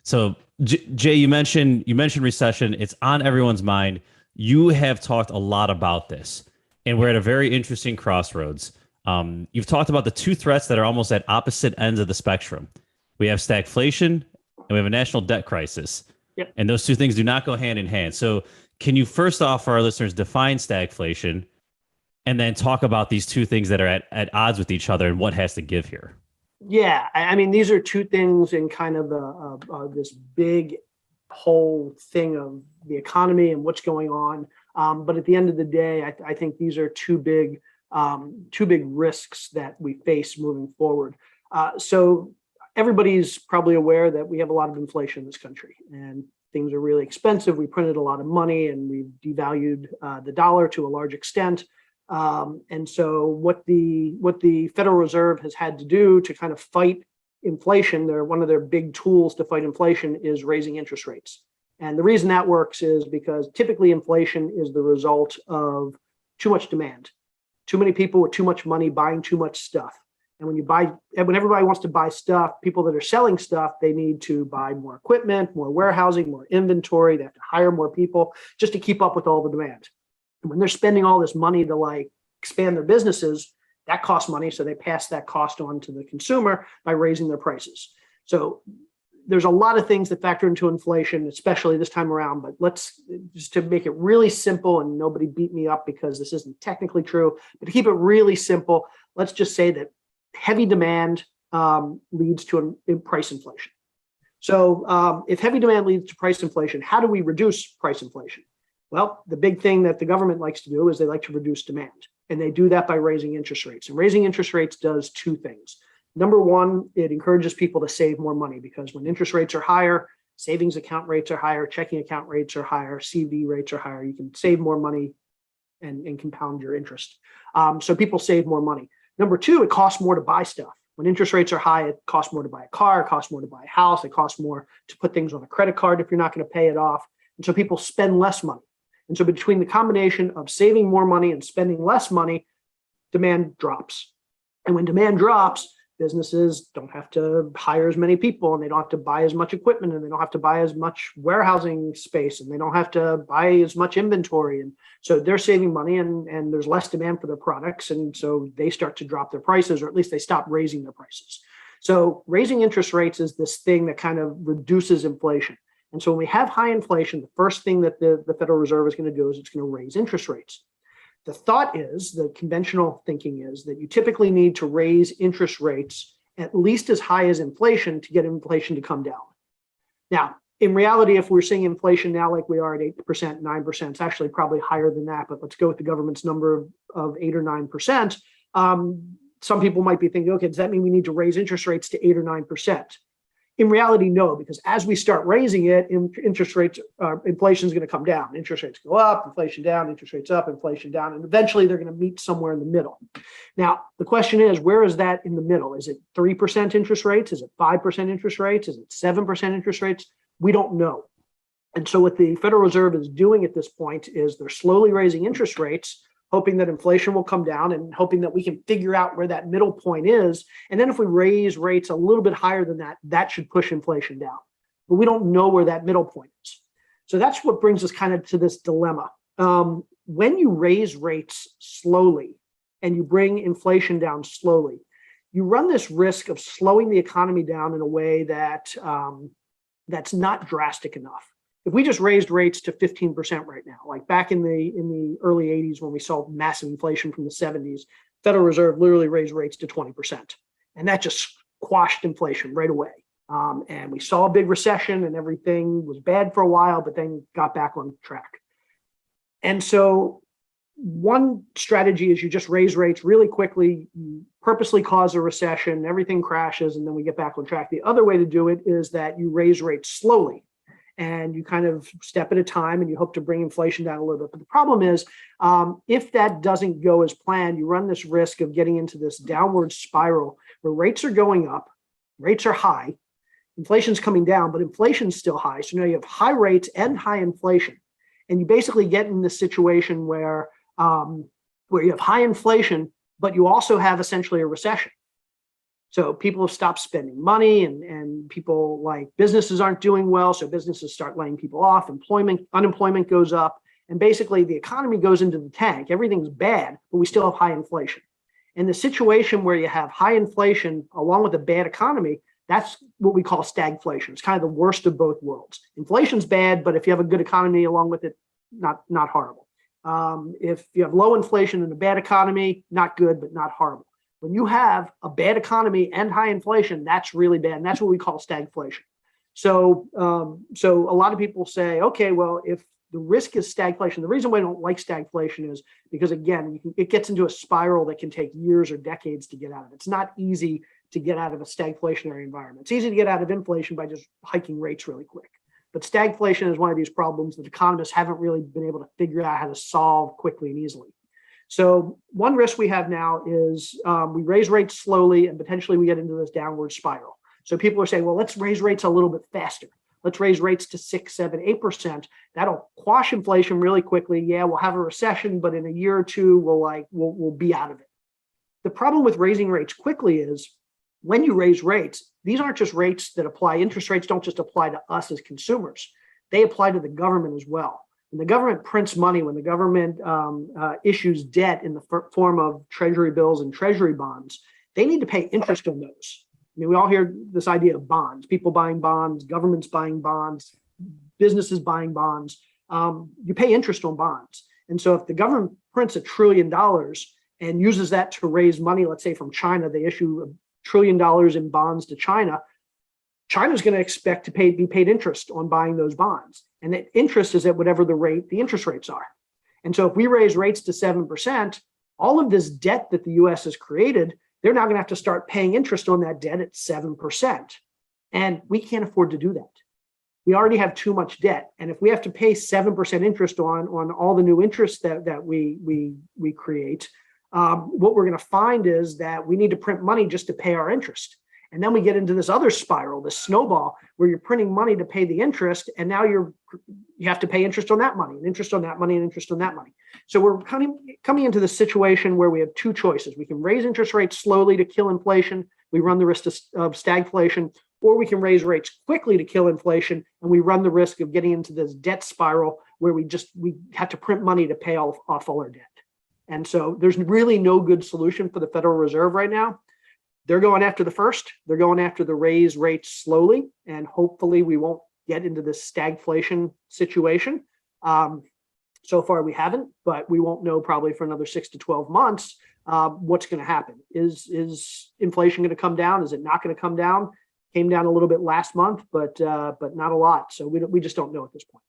So, Jay, you mentioned recession. It's on everyone's mind. You have talked a lot about this, and we're at a very interesting crossroads. You've talked about the two threats that are almost at opposite ends of the spectrum. We have stagflation, and we have a national debt crisis, Yep. and those two things do not go hand in hand. So, can you first off, for our listeners, define stagflation, and then talk about these two things that are at odds with each other and what has to give here? Yeah, I mean, these are two things in kind of this big whole thing of the economy and what's going on. But at the end of the day, I think these are two big risks that we face moving forward. So everybody's probably aware that we have a lot of inflation in this country, and things are really expensive. We printed a lot of money, and we've devalued the dollar to a large extent. And so what the Federal Reserve has had to do to kind of fight inflation, one of their big tools to fight inflation is raising interest rates. And the reason that works is because typically inflation is the result of too much demand, too many people with too much money buying too much stuff. And when everybody wants to buy stuff, people that are selling stuff, they need to buy more equipment, more warehousing, more inventory. They have to hire more people just to keep up with all the demand. And when they're spending all this money to like expand their businesses, that costs money. So they pass that cost on to the consumer by raising their prices. So there's a lot of things that factor into inflation, especially this time around. But let's just to make it really simple, and nobody beat me up because this isn't technically true, but to keep it really simple, let's just say that heavy demand leads to price inflation. So if heavy demand leads to price inflation, how do we reduce price inflation? Well, the big thing that the government likes to do is they like to reduce demand, and they do that by raising interest rates. And raising interest rates does two things. Number one, it encourages people to save more money, because when interest rates are higher, savings account rates are higher, checking account rates are higher, CD rates are higher. You can save more money and compound your interest. So people save more money. Number two, it costs more to buy stuff. When interest rates are high, it costs more to buy a car, it costs more to buy a house, it costs more to put things on a credit card if you're not going to pay it off. And so people spend less money. And so between the combination of saving more money and spending less money, demand drops. And when demand drops, businesses don't have to hire as many people, and they don't have to buy as much equipment, and they don't have to buy as much warehousing space, and they don't have to buy as much inventory. And so they're saving money, and there's less demand for their products. And so they start to drop their prices, or at least they stop raising their prices. So raising interest rates is this thing that kind of reduces inflation. And so when we have high inflation, the first thing that the Federal Reserve is going to do is it's going to raise interest rates. The thought is, the conventional thinking is, that you typically need to raise interest rates at least as high as inflation to get inflation to come down. Now, in reality, if we're seeing inflation now like we are at 8%, 9%, it's actually probably higher than that, but let's go with the government's number of 8 or 9%. Some people might be thinking, okay, does that mean we need to raise interest rates to 8 or 9%? In reality, no, because as we start raising it, interest rates, inflation is going to come down. Interest rates go up, inflation down, interest rates up, inflation down, and eventually they're going to meet somewhere in the middle. Now, the question is, where is that in the middle? Is it 3% interest rates? Is it 5% interest rates? Is it 7% interest rates? We don't know. And so what the Federal Reserve is doing at this point is they're slowly raising interest rates, hoping that inflation will come down and hoping that we can figure out where that middle point is. And then if we raise rates a little bit higher than that, that should push inflation down. But we don't know where that middle point is. So that's what brings us kind of to this dilemma. When you raise rates slowly and you bring inflation down slowly, you run this risk of slowing the economy down in a way that that's not drastic enough. If we just raised rates to 15% right now, like back in the early 80s when we saw massive inflation from the 70s, Federal Reserve literally raised rates to 20%. And that just squashed inflation right away. And we saw a big recession and everything was bad for a while, but then got back on track. And so one strategy is you just raise rates really quickly, you purposely cause a recession, everything crashes, and then we get back on track. The other way to do it is that you raise rates slowly, and you kind of step at a time, and you hope to bring inflation down a little bit. But the problem is, if that doesn't go as planned, you run this risk of getting into this downward spiral where rates are going up, rates are high, inflation's coming down, but inflation's still high. So now you have high rates and high inflation. And you basically get in this situation where you have high inflation, but you also have essentially a recession. So people have stopped spending money, and people, like, businesses aren't doing well. So businesses start laying people off, unemployment goes up, and basically the economy goes into the tank. Everything's bad, but we still have high inflation. In the situation where you have high inflation along with a bad economy, that's what we call stagflation. It's kind of the worst of both worlds. Inflation's bad, but if you have a good economy along with it, not horrible. If you have low inflation and a bad economy, not good, but not horrible. When you have a bad economy and high inflation, that's really bad. And that's what we call stagflation. So a lot of people say, okay, well, if the risk is stagflation, the reason why I don't like stagflation is because, again, it gets into a spiral that can take years or decades to get out of. It's not easy to get out of a stagflationary environment. It's easy to get out of inflation by just hiking rates really quick. But stagflation is one of these problems that economists haven't really been able to figure out how to solve quickly and easily. So one risk we have now is we raise rates slowly and potentially we get into this downward spiral. So people are saying, well, let's raise rates a little bit faster. Let's raise rates to 6, 7, 8%. That'll quash inflation really quickly. Yeah, we'll have a recession, but in a year or two, we'll be out of it. The problem with raising rates quickly is when you raise rates, these aren't just rates that apply. Interest rates don't just apply to us as consumers. They apply to the government as well. When the government prints money, when the government issues debt in the form of treasury bills and treasury bonds, they need to pay interest on those. I mean, we all hear this idea of bonds, people buying bonds, governments buying bonds, businesses buying bonds. You pay interest on bonds. And so if the government prints $1 trillion and uses that to raise money, let's say from China, they issue $1 trillion in bonds to China, China's going to expect to be paid interest on buying those bonds. And that interest is at whatever the interest rates are. And so if we raise rates to 7%, all of this debt that the US has created, they're now going to have to start paying interest on that debt at 7%. And we can't afford to do that. We already have too much debt. And if we have to pay 7% interest on all the new interest that we create, what we're going to find is that we need to print money just to pay our interest. And then we get into this other spiral, this snowball, where you're printing money to pay the interest, and now you have to pay interest on that money, and interest on that money, and interest on that money. So we're coming into this situation where we have two choices. We can raise interest rates slowly to kill inflation. We run the risk of stagflation, or we can raise rates quickly to kill inflation, and we run the risk of getting into this debt spiral where we have to print money to pay off all our debt. And so there's really no good solution for the Federal Reserve right now. They're going after the first. They're going after the raise rates slowly, and hopefully we won't get into this stagflation situation. So far we haven't, but we won't know probably for another 6 to 12 months what's going to happen. Is inflation going to come down? Is it not going to come down? Came down a little bit last month, but not a lot. So we just don't know at this point.